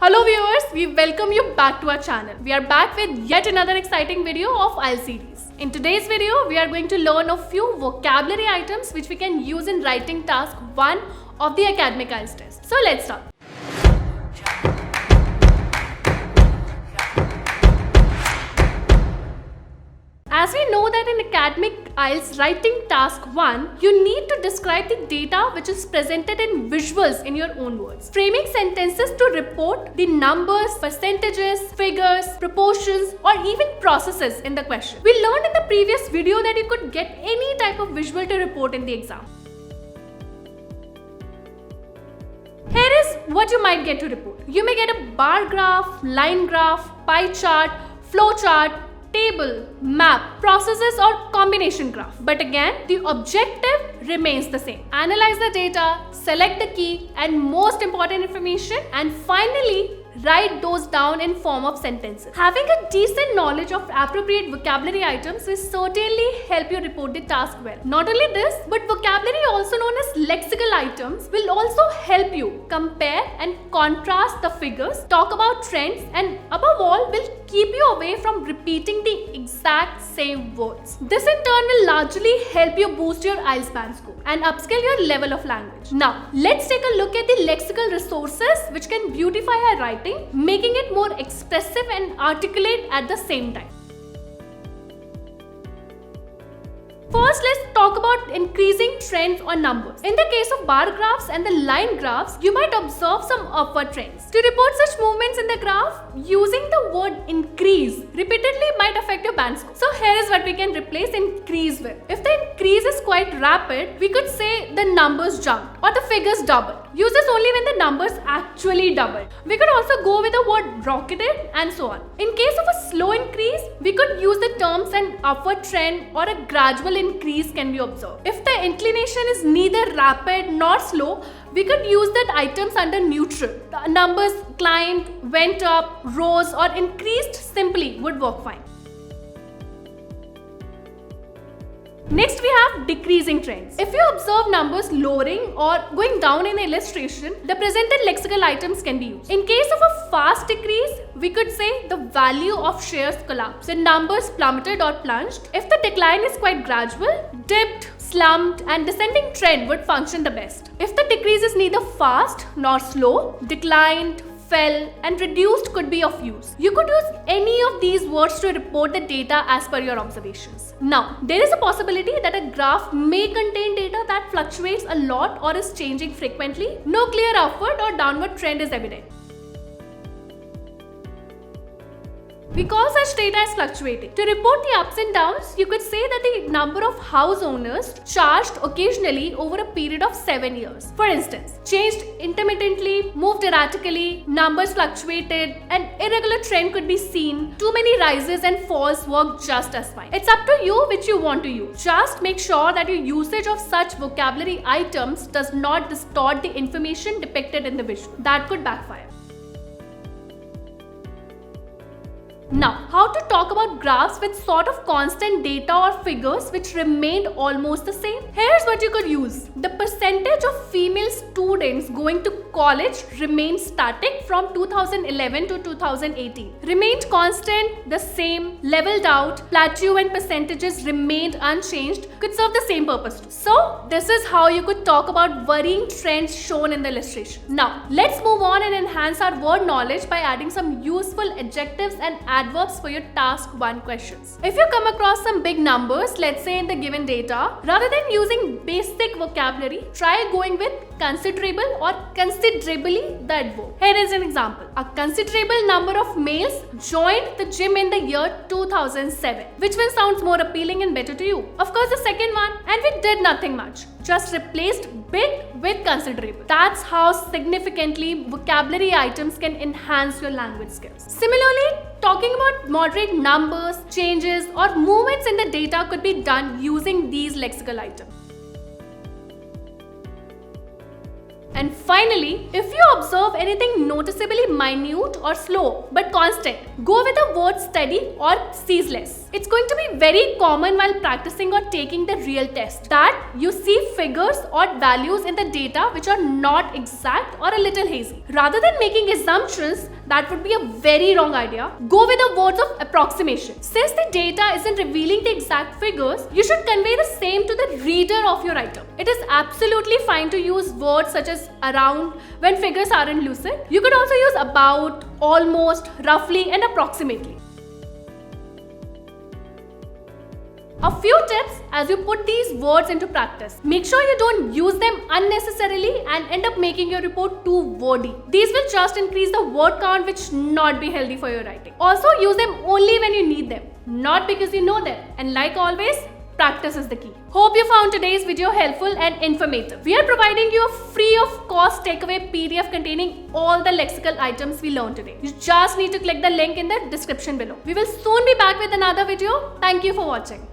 Hello viewers, we welcome you back to our channel. We are back with yet another exciting video of IELTS series. In today's video, we are going to learn a few vocabulary items which we can use in writing task 1 of the academic IELTS test. So let's start. As we know that in academic IELTS writing task 1, you need to describe the data which is presented in visuals in your own words. Framing sentences to report the numbers, percentages, figures, proportions or even processes in the question. We learned in the previous video that you could get any type of visual to report in the exam. Here is what you might get to report. You may get a bar graph, line graph, pie chart, flow chart, table, map, processes or combination graph. But again, the objective remains the same. Analyze the data, select the key and most important information, and finally write those down in form of sentences. Having a decent knowledge of appropriate vocabulary items will certainly help you report the task well. Not only this, but vocabulary also known as lexical items will also help you compare and contrast the figures, talk about trends, and above all will keep you away from repeating the exact same words. This in turn will largely help you boost your IELTS band score and upskill your level of language. Now, let's take a look at the lexical resources which can beautify our writing, making it more expressive and articulate at the same time. First, let's talk about increasing trends or numbers. In the case of bar graphs and the line graphs, you might observe some upward trends. To report such movements in the graph, using the word increase repeatedly might affect your band score. So here is what we can replace increase with. If the increase is quite rapid, we could say the numbers jumped or the figures doubled. Use this only when the numbers actually doubled. We could also go with the word rocketed and so on. In case of a slow increase, we could use the terms an upward trend or a gradual increase can be observed. If the inclination is neither rapid nor slow, we could use that items under neutral. The numbers climbed, went up, rose or increased simply would work fine. Next, we have decreasing trends. If you observe numbers lowering or going down in the illustration, the presented lexical items can be used. In case of a fast decrease, we could say the value of shares collapsed. The numbers plummeted or plunged. If the decline is quite gradual, dipped, slumped and descending trend would function the best. If the decrease is neither fast nor slow, declined, fell and reduced could be of use. You could use any of these words to report the data as per your observations. Now, there is a possibility that a graph may contain data that fluctuates a lot or is changing frequently. No clear upward or downward trend is evident. We call such data as fluctuating. To report the ups and downs, you could say that the number of house owners charged occasionally over a period of 7 years. For instance, changed intermittently, moved erratically, numbers fluctuated, an irregular trend could be seen. Too many rises and falls work just as fine. It's up to you which you want to use. Just make sure that your usage of such vocabulary items does not distort the information depicted in the visual. That could backfire. Now, how to talk about graphs with sort of constant data or figures which remained almost the same? Here's what you could use. The percentage of female students going to college remained static from 2011 to 2018. Remained constant, the same, leveled out, plateau and percentages remained unchanged, could serve the same purpose too. So, this is how you could talk about varying trends shown in the illustration. Now, let's move on and enhance our word knowledge by adding some useful adjectives and adverbs for your task 1 questions. If you come across some big numbers, let's say in the given data, rather than using basic vocabulary, try going with considerable or considerably the adverb. Here is an example. A considerable number of males joined the gym in the year 2007. Which one sounds more appealing and better to you? Of course, the second one. And we did nothing much. Just replaced big with considerable. That's how significantly vocabulary items can enhance your language skills. Similarly, talking about moderate numbers, changes or movements in the data could be done using these lexical items. And finally, if you observe anything noticeably minute or slow but constant, go with the word steady or ceaseless. It's going to be very common while practicing or taking the real test that you see figures or values in the data which are not exact or a little hazy. Rather than making assumptions, that would be a very wrong idea. Go with the words of approximation. Since the data isn't revealing the exact figures, you should convey the same to the reader of your item. It is absolutely fine to use words such as around when figures aren't lucid. You could also use about, almost, roughly, and approximately. A few tips as you put these words into practice. Make sure you don't use them unnecessarily and end up making your report too wordy. These will just increase the word count, which not be healthy for your writing. Also, use them only when you need them, not because you know them. And like always, practice is the key. Hope you found today's video helpful and informative. We are providing you a free of cost takeaway PDF containing all the lexical items we learned today. You just need to click the link in the description below. We will soon be back with another video. Thank you for watching.